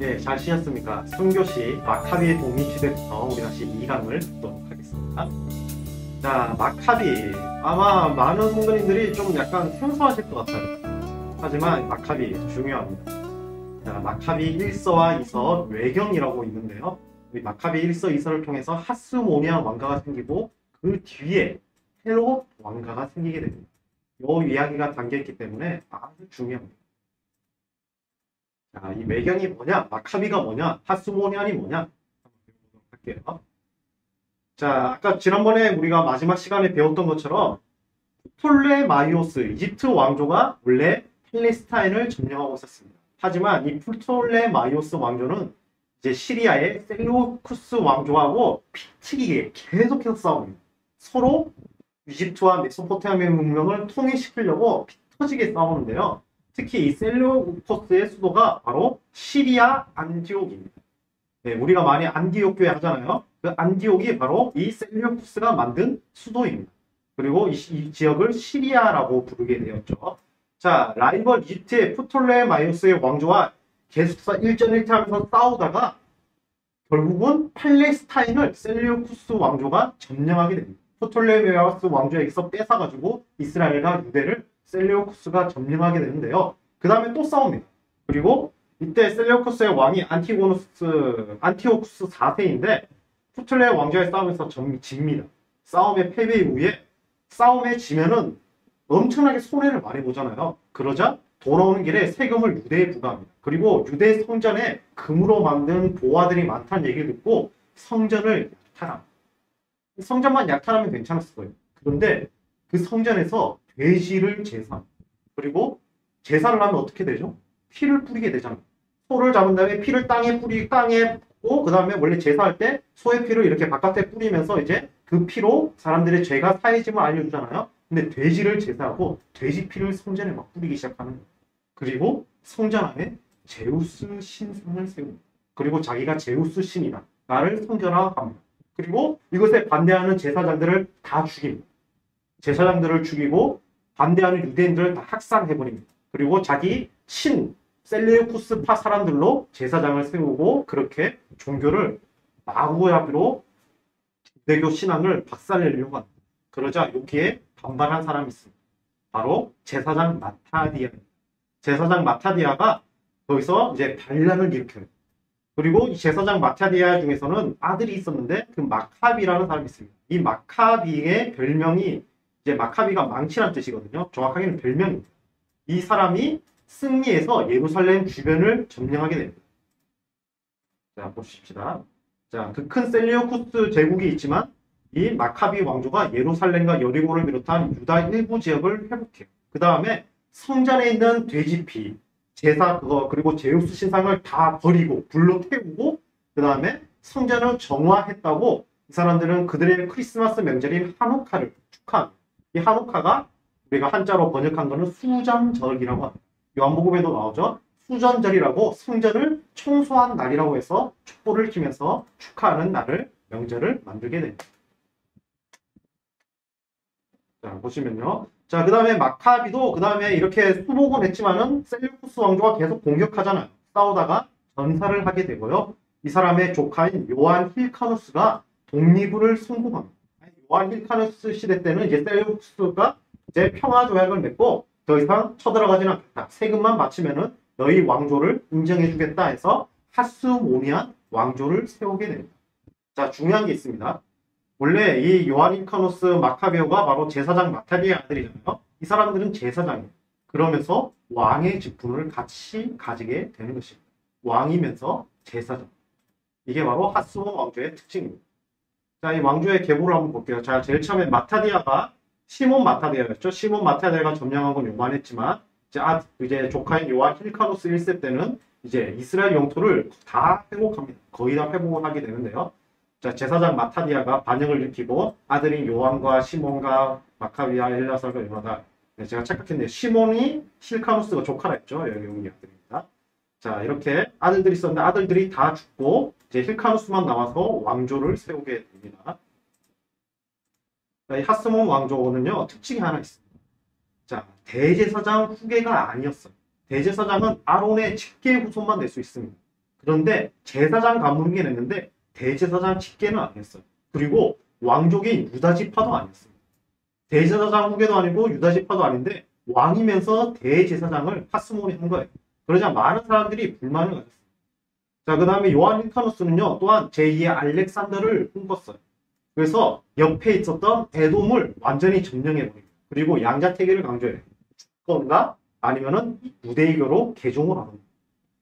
예, 잘 쉬셨습니까? 순교시 마카비의 독립시대부터 우리 다시 2강을 듣도록 하겠습니다. 자, 마카비. 아마 많은 성도님들이 좀 약간 생소하실 것 같아요. 하지만 마카비 중요합니다. 자, 마카비 1서와 2서 외경이라고 있는데요. 이 마카비 1서, 2서를 통해서 하스모니아 왕가가 생기고 그 뒤에 헤롯 왕가가 생기게 됩니다. 이 이야기가 담겨있기 때문에 아주 중요합니다. 자, 이 외경이 뭐냐? 마카비가 뭐냐? 하스모니안이 뭐냐? 한번 배워보도록 할게요. 자, 아까 지난번에 우리가 마지막 시간에 배웠던 것처럼 프톨레마이오스 이집트 왕조가 원래 팔레스타인을 점령하고 있었습니다. 하지만 이 프톨레마이오스 왕조는 이제 시리아의 셀루쿠스 왕조하고 피튀기게 계속해서 싸웁니다. 서로 이집트와 메소포타미아 문명을 통일시키려고 피터지게 싸우는데요. 특히 이 셀루코스의 수도가 바로 시리아 안티옥입니다. 네, 우리가 많이 안디옥 교회 하잖아요. 그 안디옥이 바로 이 셀루코스가 만든 수도입니다. 그리고 이 지역을 시리아라고 부르게 되었죠. 자, 라이벌 이집트의 프톨레마이오스의 왕조와 계속해서 일전일퇴하면서 싸우다가 결국은 팔레스타인을 셀루쿠스 왕조가 점령하게 됩니다. 프톨레마이오스 왕조에게서 뺏어가지고 이스라엘과 유대를 셀레우쿠스가 점령하게 되는데요. 그 다음에 또 싸웁니다. 그리고 이때 셀레우쿠스의 왕이 안티오쿠스 4세인데 프톨레 왕조의 싸움에서 집니다. 싸움의 패배 이후에 싸움에 지면은 엄청나게 손해를 많이 보잖아요. 그러자 돌아오는 길에 세금을 유대에 부과합니다. 그리고 유대 성전에 금으로 만든 보화들이 많다는 얘기를 듣고 성전을 약탈합니다. 성전만 약탈하면 괜찮았을 거예요. 그런데 그 성전에서 돼지를 제사합니다. 그리고 제사를 하면 어떻게 되죠? 피를 뿌리게 되잖아요. 소를 잡은 다음에 피를 땅에 뿌리고 그 다음에 원래 제사할 때 소의 피를 이렇게 바깥에 뿌리면서 이제 그 피로 사람들의 죄가 사해짐을 알려주잖아요. 근데 돼지를 제사하고 돼지 피를 성전에 막 뿌리기 시작하는 거예요. 그리고 성전 안에 제우스 신상을 세웁니다. 그리고 자기가 제우스 신이다. 나를 성전화합니다. 그리고 이것에 반대하는 제사장들을 다 죽입니다. 제사장들을 죽이고 반대하는 유대인들을 다 학살해버립니다. 그리고 자기 신 셀레우쿠스파 사람들로 제사장을 세우고 그렇게 종교를 마구잡이로 유대교 신앙을 박살내려고 합니다. 그러자 여기에 반발한 사람이 있습니다. 바로 제사장 마타디아입니다. 제사장 마타디아가 거기서 이제 반란을 일으켜요. 그리고 이 제사장 마타디아 중에서는 아들이 있었는데 그 마카비라는 사람이 있습니다. 이 마카비의 별명이 이제 마카비가 망치란 뜻이거든요. 정확하게는 별명입니다. 이 사람이 승리해서 예루살렘 주변을 점령하게 됩니다. 자, 보십시다. 자, 그 큰 셀레우쿠스 제국이 있지만 이 마카비 왕조가 예루살렘과 여리고를 비롯한 유다 일부 지역을 회복해요. 그 다음에 성전에 있는 돼지피, 제사 그리고 제우스 신상을 다 버리고 불로 태우고 그 다음에 성전을 정화했다고 이 사람들은 그들의 크리스마스 명절인 하누카를 축하합니다. 이 하누카가 우리가 한자로 번역한 거는 수전절이라고 합니다. 요한복음에도 나오죠. 수전절이라고 성전을 청소한 날이라고 해서 촛불을 켜면서 축하하는 날을 명절을 만들게 됩니다. 자, 보시면요. 자, 그 다음에 마카비도 그 다음에 이렇게 수복은 했지만은 셀루쿠스 왕조가 계속 공격하잖아요. 싸우다가 전사를 하게 되고요. 이 사람의 조카인 요한 힐카누스가 독립을 성공합니다. 요한 힐카누스 시대 때는 이제 셀루쿠스가 이제 평화 조약을 맺고 더 이상 쳐들어가지는 않겠다. 세금만 바치면은 너희 왕조를 인정해주겠다 해서 하스모니안 왕조를 세우게 됩니다. 자, 중요한 게 있습니다. 원래 이 요한 힐카누스 마카베오가 바로 제사장 마타디의 아들이잖아요. 이 사람들은 제사장이에요. 그러면서 왕의 직분을 같이 가지게 되는 것입니다. 왕이면서 제사장. 이게 바로 하스몬 왕조의 특징입니다. 자, 이 왕조의 계보를 한번 볼게요. 자, 제일 처음에 마타디아가 시몬 마타디아였죠. 시몬 마타디아가 점령한 건 요만했지만 이제 조카인 요한 힐카누스 1세 때는 이제 이스라엘 영토를 다 회복합니다. 거의 다 회복을 하게 되는데요. 자, 제사장 마타디아가 반역을 일으키고 아들인 요한과 시몬과 마카비아, 엘라살과 요나다. 네, 제가 착각했네요. 시몬이 힐카누스가 조카라 했죠. 여기 아들입니다. 자, 이렇게 아들들이 있었는데 아들들이 다 죽고 이제 힐카누스만 남아서 왕조를 세우게 됩니다. 자, 이 하스몬 왕조는요, 특징이 하나 있습니다. 자, 대제사장 후계가 아니었어요. 대제사장은 아론의 직계 후손만 될 수 있습니다. 그런데 제사장 가문이긴 했는데 대제사장 직계는 아니었어요. 그리고 왕족인 유다지파도 아니었습니다. 대제사장 후계도 아니고 유다지파도 아닌데 왕이면서 대제사장을 파스몬이 한 거예요. 그러자 많은 사람들이 불만을 가졌어요. 자, 그 다음에 요한 힐카누스는요, 또한 제2의 알렉산더를 꿈꿨어요. 그래서 옆에 있었던 에돔을 완전히 점령해버립니다. 그리고 양자택일을 강조해요. 죽거나 아니면은 유대교로 개종을 하는.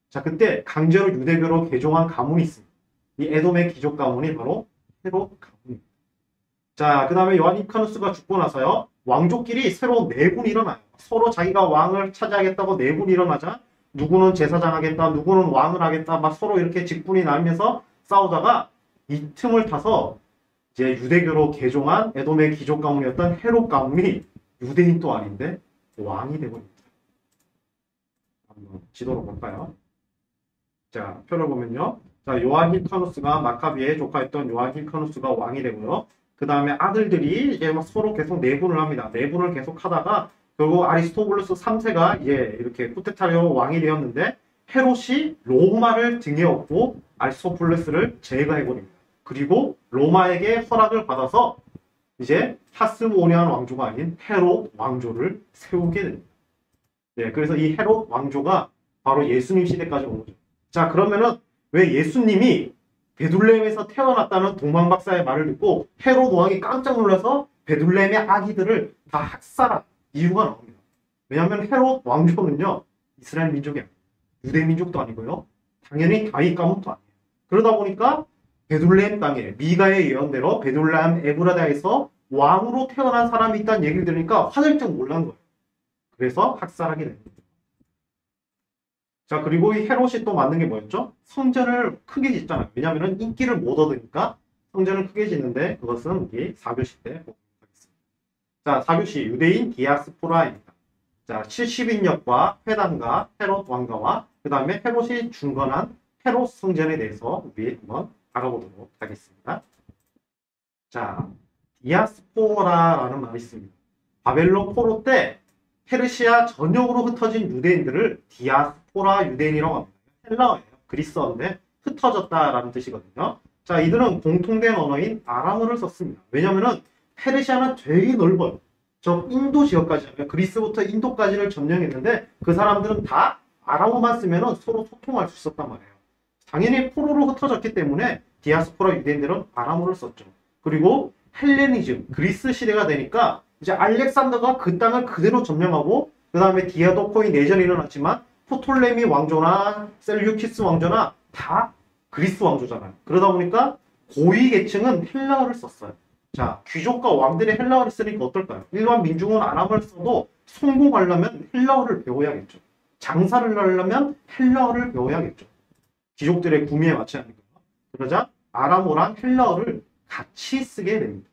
자, 그때 강제로 유대교로 개종한 가문이 있습니다. 이 에돔의 귀족 가문이 바로 헤롯 가문입니다. 자, 그 다음에 요한 힐카누스가 죽고 나서요, 왕족끼리 새로 내분이 일어나요. 서로 자기가 왕을 차지하겠다고 내분이 일어나자 누구는 제사장 하겠다, 누구는 왕을 하겠다, 막 서로 이렇게 직분이 나면서 싸우다가 이 틈을 타서 이제 유대교로 개종한 에돔의 귀족 가문이었던 헤롯 가문이 유대인도 아닌데 왕이 되버립니다. 한번 지도로 볼까요? 자, 표를 보면요. 자, 요한 힐카누스가 마카비의 조카였던 요한 힐카누스가 왕이 되고요. 그 다음에 아들들이 이제 막 서로 계속 내분을 합니다. 내분을 계속 하다가 결국 아리스토블루스 3세가 이제 이렇게 쿠데타로 왕이 되었는데 헤롯이 로마를 등에 업고 아리스토블루스를 제거해버립니다. 그리고 로마에게 허락을 받아서 이제 하스모니안 왕조가 아닌 헤롯 왕조를 세우게 됩니다. 네, 그래서 이 헤롯 왕조가 바로 예수님 시대까지 온 거죠. 자, 그러면은 왜 예수님이 베들레헴에서 태어났다는 동방박사의 말을 듣고 헤롯 왕이 깜짝 놀라서 베들레헴의 아기들을 다 학살한 이유가 나옵니다. 왜냐하면 헤롯 왕조는요, 이스라엘 민족이 아니에요. 유대 민족도 아니고요. 당연히 다윗 가문도 아니에요. 그러다 보니까 베들레헴 땅에 미가의 예언대로 베들레헴 에브라다에서 왕으로 태어난 사람이 있다는 얘기를 들으니까 화들짝 놀란 거예요. 그래서 학살하게 됩니다. 자, 그리고 이 헤롯이 또 만든 게 뭐였죠? 성전을 크게 짓잖아요. 왜냐하면 인기를 못 얻으니까 성전을 크게 짓는데 그것은 우리 4교시 때 보도록 하겠습니다. 자, 4교시 유대인 디아스포라입니다. 자, 70인역과 회당과 헤롯 왕가와 그 다음에 헤롯이 중건한 헤롯 성전에 대해서 우리 한번 알아보도록 하겠습니다. 자, 디아스포라라는 말이 있습니다. 바벨론 포로 때 페르시아 전역으로 흩어진 유대인들을 디아스포라 유대인이라고 합니다. 헬라어예요. 그리스어인데 흩어졌다라는 뜻이거든요. 자, 이들은 공통된 언어인 아람어를 썼습니다. 왜냐면은 페르시아는 되게 넓어요. 저 인도 지역까지, 그리스부터 인도까지를 점령했는데 그 사람들은 다 아람어만 쓰면 서로 소통할 수 있었단 말이에요. 당연히 포로로 흩어졌기 때문에 디아스포라 유대인들은 아람어를 썼죠. 그리고 헬레니즘, 그리스 시대가 되니까 이제 알렉산더가 그 땅을 그대로 점령하고 그 다음에 디아도코의 내전이 일어났지만 포톨레미 왕조나 셀류키스 왕조나 다 그리스 왕조잖아요. 그러다 보니까 고위 계층은 헬라어를 썼어요. 자, 귀족과 왕들이 헬라어를 쓰니까 어떨까요? 일반 민중은 아람어를 써도 성공하려면 헬라어를 배워야겠죠. 장사를 하려면 헬라어를 배워야겠죠. 귀족들의 구미에 맞춰야 하니까. 그러자 아람어랑 헬라어를 같이 쓰게 됩니다.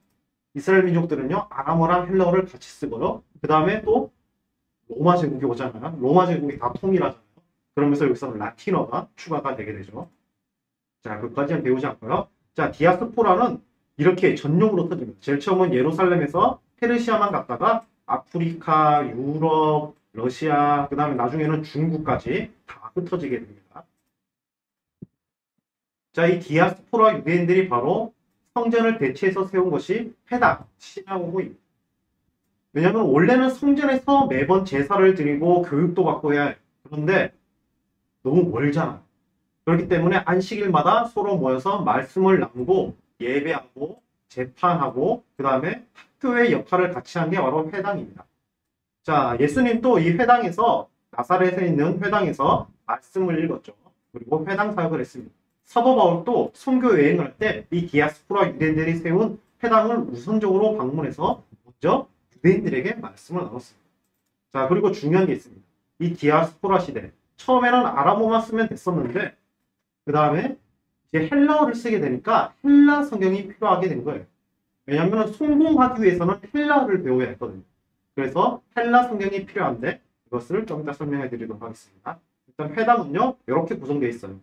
이스라엘 민족들은요, 아람어랑 헬라어를 같이 쓰고요. 그 다음에 또 로마 제국이 오잖아요. 로마 제국이 다 통일하잖아요. 그러면서 여기서 라틴어가 추가가 되게 되죠. 자, 그것까지는 배우지 않고요. 자, 디아스포라는 이렇게 전용으로 터집니다. 제일 처음은 예루살렘에서 페르시아만 갔다가 아프리카, 유럽, 러시아, 그 다음에 나중에는 중국까지 다 흩어지게 됩니다. 자, 이 디아스포라 유대인들이 바로 성전을 대체해서 세운 것이 회당, 시나고그입니다. 왜냐하면 원래는 성전에서 매번 제사를 드리고 교육도 받고 해야 해요. 그런데 너무 멀잖아요. 그렇기 때문에 안식일마다 서로 모여서 말씀을 나누고 예배하고 재판하고 그 다음에 학교의 역할을 같이 한 게 바로 회당입니다. 자, 예수님도 이 회당에서 나사렛에 있는 회당에서 말씀을 읽었죠. 그리고 회당 사역을 했습니다. 사도 바울도 선교 여행을 할 때 이 디아스포라 유대인들이 세운 회당을 우선적으로 방문해서 먼저 유대인들에게 말씀을 나눴습니다. 자, 그리고 중요한 게 있습니다. 이 디아스포라 시대 처음에는 아람어만 쓰면 됐었는데 그 다음에 이제 헬라어를 쓰게 되니까 헬라 성경이 필요하게 된 거예요. 왜냐하면 성공하기 위해서는 헬라어를 배워야 했거든요. 그래서 헬라 성경이 필요한데 이것을 좀 이따 설명해 드리도록 하겠습니다. 일단 회당은요, 이렇게 구성되어 있어요.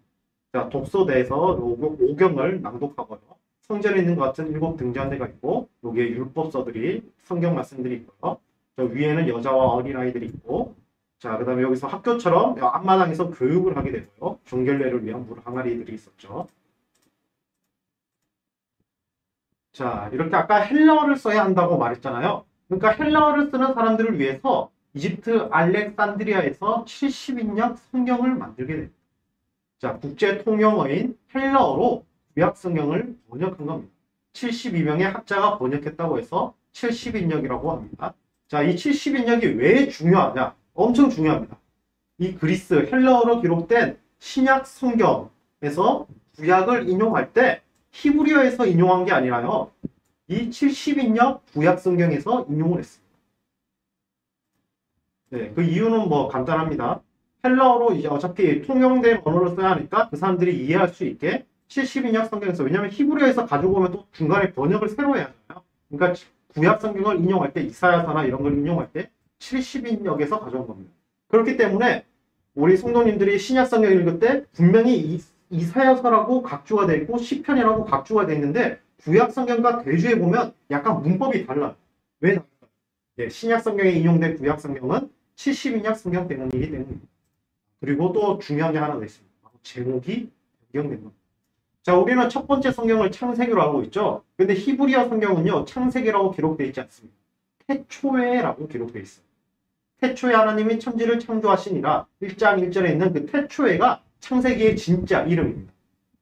자, 독서대에서 오경을 낭독하고요. 성전에 있는 것 같은 7 등잔대가 있고 여기에 율법서들이 성경 말씀들이 있고요. 저 위에는 여자와 어린아이들이 있고 자, 그 다음에 여기서 학교처럼 앞마당에서 교육을 하게 되고요. 종결례를 위한 물 항아리들이 있었죠. 자, 이렇게 아까 헬라어를 써야 한다고 말했잖아요. 그러니까 헬라어를 쓰는 사람들을 위해서 이집트 알렉산드리아에서 70인역 성경을 만들게 됩니다. 자, 국제 통용어인 헬라어로 구약 성경을 번역한 겁니다. 72명의 학자가 번역했다고 해서 70인역이라고 합니다. 자, 이 70인역이 왜 중요하냐? 엄청 중요합니다. 이 그리스 헬라어로 기록된 신약 성경에서 구약을 인용할 때 히브리어에서 인용한 게 아니라요. 이 70인역 구약 성경에서 인용을 했습니다. 네, 그 이유는 뭐 간단합니다. 헬라어로 이제 어차피 통용된 언어를 써야 하니까 그 사람들이 이해할 수 있게 70인역 성경에서, 왜냐하면 히브리어에서 가지고 오면 또 중간에 번역을 새로 해야 하잖아요. 그러니까 구약 성경을 인용할 때 이사야서나 이런 걸 인용할 때 70인역에서 가져온 겁니다. 그렇기 때문에 우리 성도님들이 신약 성경 읽을 때 분명히 이사야서라고 각주가 되어 있고 시편이라고 각주가 되어 있는데 구약 성경과 대조해 보면 약간 문법이 달라요. 왜 달라요? 예, 신약 성경에 인용된 구약 성경은 70인역 성경 때문이기 때문입니다. 그리고 또 중요한 게 하나 더 있습니다. 제목이 변경된 겁니다. 자, 우리는 첫 번째 성경을 창세기로 알고 있죠. 근데 히브리어 성경은요, 창세기라고 기록되어 있지 않습니다. 태초에라고 기록되어 있어요. 태초에 하나님이 천지를 창조하시니라 1장 1절에 있는 그 태초에가 창세기의 진짜 이름입니다.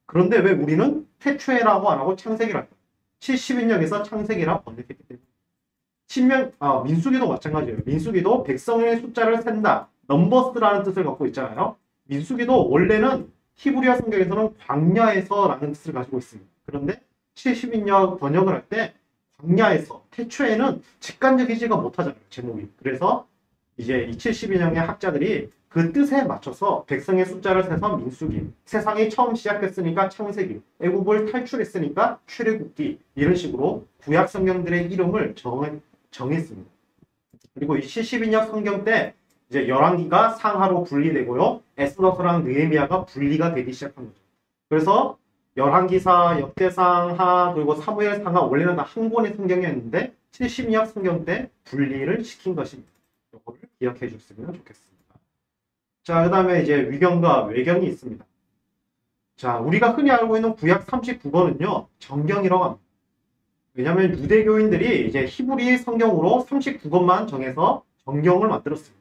그런데 왜 우리는 태초에라고 안 하고 창세기라 할까요? 70인역에서 창세기라 번역했기 때문에. 민수기도 마찬가지예요. 민수기도 백성의 숫자를 센다, 넘버스라는 뜻을 갖고 있잖아요. 민수기도 원래는 히브리어 성경에서는 광야에서라는 뜻을 가지고 있습니다. 그런데 70인역 번역을 할 때 광야에서, 태초에는 직관적이지가 못하잖아요, 제목이. 그래서 이제 이 70인역의 학자들이 그 뜻에 맞춰서 백성의 숫자를 세서 민수기, 세상이 처음 시작됐으니까 창세기, 애굽을 탈출했으니까 출애굽기, 이런 식으로 구약 성경들의 이름을 정했습니다. 그리고 이 70인역 성경 때 이제 열왕기가 상하로 분리되고요, 에스더서랑 느헤미야가 분리가 되기 시작한 거죠. 그래서 열왕기사, 역대상, 하, 그리고 사무엘상하 원래는 다 한 권의 성경이었는데 70인역 성경 때 분리를 시킨 것입니다. 이거를 기억해 줬으면 좋겠습니다. 자, 그 다음에 이제 위경과 외경이 있습니다. 자, 우리가 흔히 알고 있는 구약 39권은요, 정경이라고 합니다. 왜냐하면 유대교인들이 이제 히브리 성경으로 39권만 정해서 정경을 만들었습니다.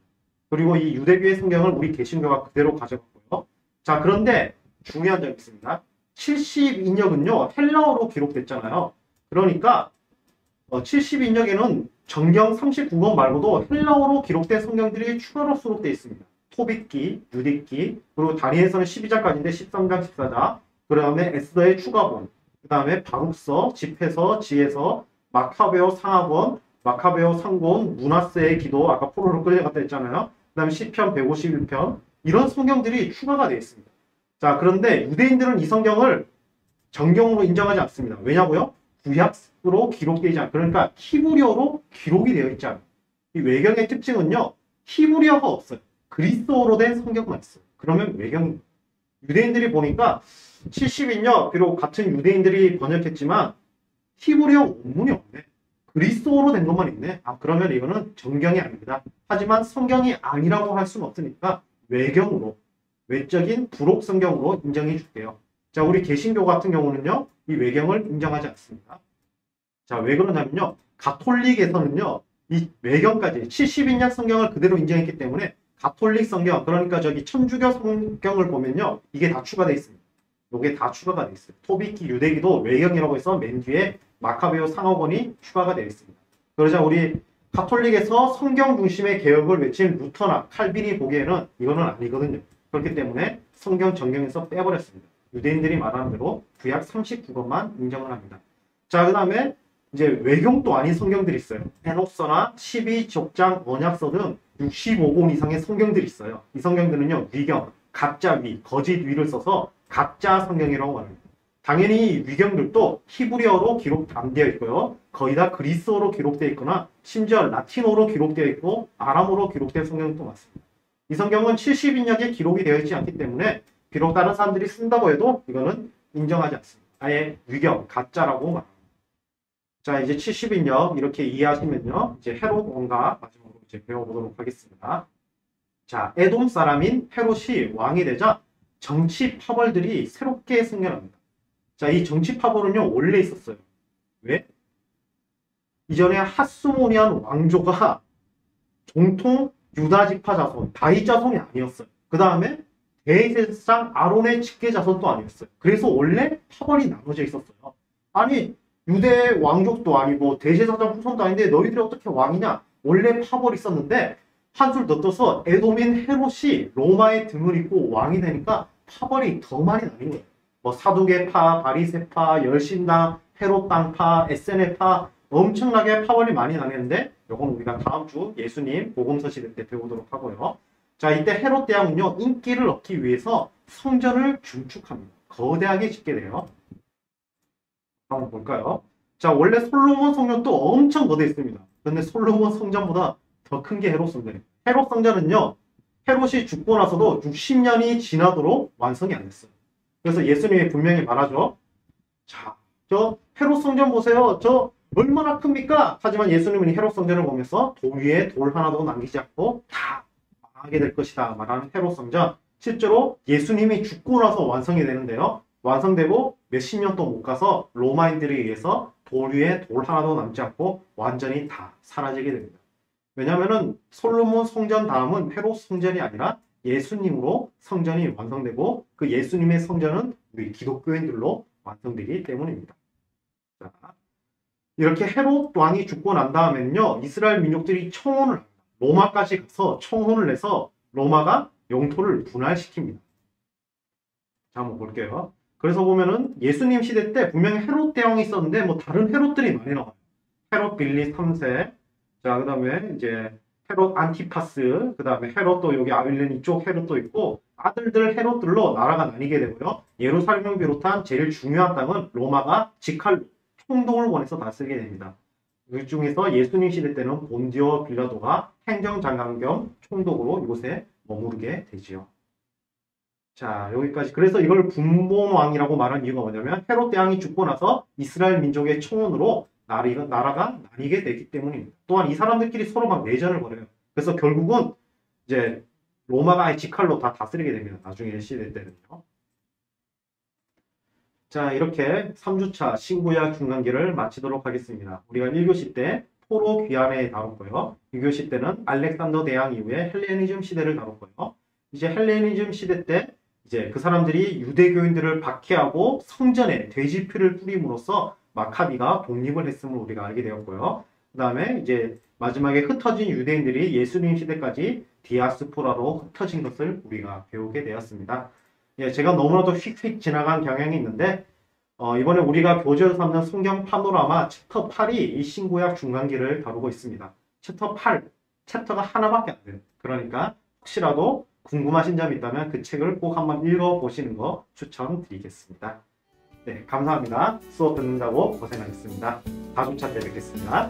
그리고 이 유대교의 성경을 우리 개신교가 그대로 가져갔고요. 자, 그런데 중요한 점이 있습니다. 70인역은요, 헬라어로 기록됐잖아요. 그러니까 70인역에는 정경 39권 말고도 헬라어로 기록된 성경들이 추가로 수록되어 있습니다. 토빗기, 유딕기, 그리고 다니엘서는 12장까지인데 13장, 14장, 그 다음에 에스더의 추가본, 그 다음에 바룩서, 집회서, 지혜서, 마카베오 상하권, 마카베오 상권, 문하세의 기도, 아까 포로로 끌려갔다 했잖아요. 그 다음에 시편 151편, 이런 성경들이 추가가 되어 있습니다. 자, 그런데 유대인들은 이 성경을 정경으로 인정하지 않습니다. 왜냐고요? 구약으로 기록되지 않아요. 그러니까 히브리어로 기록이 되어 있지 않아요. 이 외경의 특징은요, 히브리어가 없어요. 그리스어로 된 성경만 있어요. 그러면 외경, 유대인들이 보니까 70인역, 비록 같은 유대인들이 번역했지만 히브리어 원문이 없네. 그리스어로 된 것만 있네. 그러면 이거는 정경이 아닙니다. 하지만 성경이 아니라고 할 수는 없으니까 외경으로, 외적인 부록 성경으로 인정해 줄게요. 자, 우리 개신교 같은 경우는요, 이 외경을 인정하지 않습니다. 자, 왜 그러냐면요, 가톨릭에서는요, 이 외경까지 70인역 성경을 그대로 인정했기 때문에 가톨릭 성경, 그러니까 저기 천주교 성경을 보면요, 이게 다 추가되어 있습니다. 이게 다 추가가 되어 있어요. 토비키, 유대기도 외경이라고 해서 맨 뒤에 마카베오 상하권이 추가가 되어 있습니다. 그러자 우리 가톨릭에서 성경 중심의 개혁을 외친 루터나 칼빈이 보기에는 이거는 아니거든요. 그렇기 때문에 성경 정경에서 빼버렸습니다. 유대인들이 말하는 대로 구약 39권만 인정을 합니다. 자, 그 다음에 이제 외경도 아닌 성경들이 있어요. 에녹서나 12족장 언약서 등 65권 이상의 성경들이 있어요. 이 성경들은요, 위경, 가짜 위, 거짓 위를 써서 가짜 성경이라고 합니다. 당연히 이 위경들도 히브리어로 기록 안 되어 있고요. 거의 다 그리스어로 기록되어 있거나 심지어 라틴어로 기록되어 있고 아람어로 기록된 성경도 많습니다. 이 성경은 70인역에 기록이 되어 있지 않기 때문에 비록 다른 사람들이 쓴다고 해도 이거는 인정하지 않습니다. 아예 위경, 가짜라고 말합니다. 자, 이제 70인역 이렇게 이해하시면요, 이제 헤롯 원가 마지막으로 이제 배워보도록 하겠습니다. 자, 에돔 사람인 헤롯이 왕이 되자 정치 파벌들이 새롭게 생겨납니다. 자, 이 정치 파벌은요, 원래 있었어요. 왜? 이전에 하스모니안 왕조가 정통 유다 지파 자손, 다윗 자손이 아니었어요. 그 다음에 대제사장 아론의 직계 자손도 아니었어요. 그래서 원래 파벌이 나눠져 있었어요. 아니, 유대 왕족도 아니고 대제사장 후손도 아닌데 너희들이 어떻게 왕이냐? 원래 파벌이 있었는데 한술 더 떠서 에돔인 헤롯이 로마의 등을 잇고 왕이 되니까 파벌이 더 많이 나뉜 거예요. 뭐 사두개파, 바리새파, 열신당, 헤롯 당파, 에세네파 엄청나게 파벌이 많이 나뉘는데 이건 우리가 다음 주 예수님 복음서 시대 때 배우도록 하고요. 자, 이때 헤롯 대왕은요, 인기를 얻기 위해서 성전을 중축합니다. 거대하게 짓게 돼요. 한번 볼까요? 자, 원래 솔로몬 성전도 엄청 거대했습니다. 근데 솔로몬 성전보다 더 큰 게 헤롯 성전이에요. 헤롯 성전은요, 헤롯이 죽고 나서도 60년이 지나도록 완성이 안 됐어요. 그래서 예수님이 분명히 말하죠. 자, 저 헤롯 성전 보세요. 저 얼마나 큽니까? 하지만 예수님은 헤롯 성전을 보면서 돌 위에 돌 하나도 남기지 않고 다 망하게 될 것이다 말하는 헤롯 성전. 실제로 예수님이 죽고 나서 완성이 되는데요. 완성되고 몇십 년도 못 가서 로마인들에 의해서 돌 위에 돌 하나도 남지 않고 완전히 다 사라지게 됩니다. 왜냐하면 솔로몬 성전 다음은 헤롯 성전이 아니라 예수님으로 성전이 완성되고 그 예수님의 성전은 우리 기독교인들로 완성되기 때문입니다. 자, 이렇게 헤롯 왕이 죽고 난 다음에는요, 이스라엘 민족들이 청혼을 합니다. 로마까지 가서 청혼을 해서 로마가 영토를 분할시킵니다. 자, 한번 볼게요. 그래서 보면은 예수님 시대 때 분명히 헤롯 대왕이 있었는데 뭐 다른 헤롯들이 많이 나와요. 헤롯 빌리 3세, 자, 그 다음에 이제 헤롯 안티파스, 그 다음에 헤롯 또 여기 아빌렌 이쪽 헤롯도 있고 아들들 헤롯들로 나라가 나뉘게 되고요. 예루살렘을 비롯한 제일 중요한 땅은 로마가 직할로 총독을 보내서 다스리게 됩니다. 그 중에서 예수님 시대 때는 본디오 빌라도가 행정장관 겸 총독으로 이곳에 머무르게 되지요. 자, 여기까지. 그래서 이걸 분봉왕이라고 말한 이유가 뭐냐면 헤롯 대왕이 죽고 나서 이스라엘 민족의 청혼으로 나라가 나뉘게 되기 때문입니다. 또한 이 사람들끼리 서로 막 내전을 벌여요. 그래서 결국은 이제 로마가 직할로 다 다스리게 됩니다. 나중에 시대 때는요. 자, 이렇게 3주차 신구약 중간기를 마치도록 하겠습니다. 우리가 1교시 때 포로 귀환에 다뤘고요. 2교시 때는 알렉산더 대왕 이후에 헬레니즘 시대를 다뤘고요. 이제 헬레니즘 시대 때 이제 그 사람들이 유대교인들을 박해하고 성전에 돼지피를 뿌림으로써 마카비가 독립을 했음을 우리가 알게 되었고요. 그 다음에 이제 마지막에 흩어진 유대인들이 예수님 시대까지 디아스포라로 흩어진 것을 우리가 배우게 되었습니다. 예, 제가 너무나도 휙휙 지나간 경향이 있는데 이번에 우리가 교재로 삼는 성경 파노라마 챕터 8이 이 신구약 중간기를 다루고 있습니다. 챕터 8, 챕터가 하나밖에 안 돼요. 그러니까 혹시라도 궁금하신 점이 있다면 그 책을 꼭 한번 읽어보시는 거 추천드리겠습니다. 네, 감사합니다. 수업 듣는다고 고생하셨습니다. 다음 차 때 뵙겠습니다.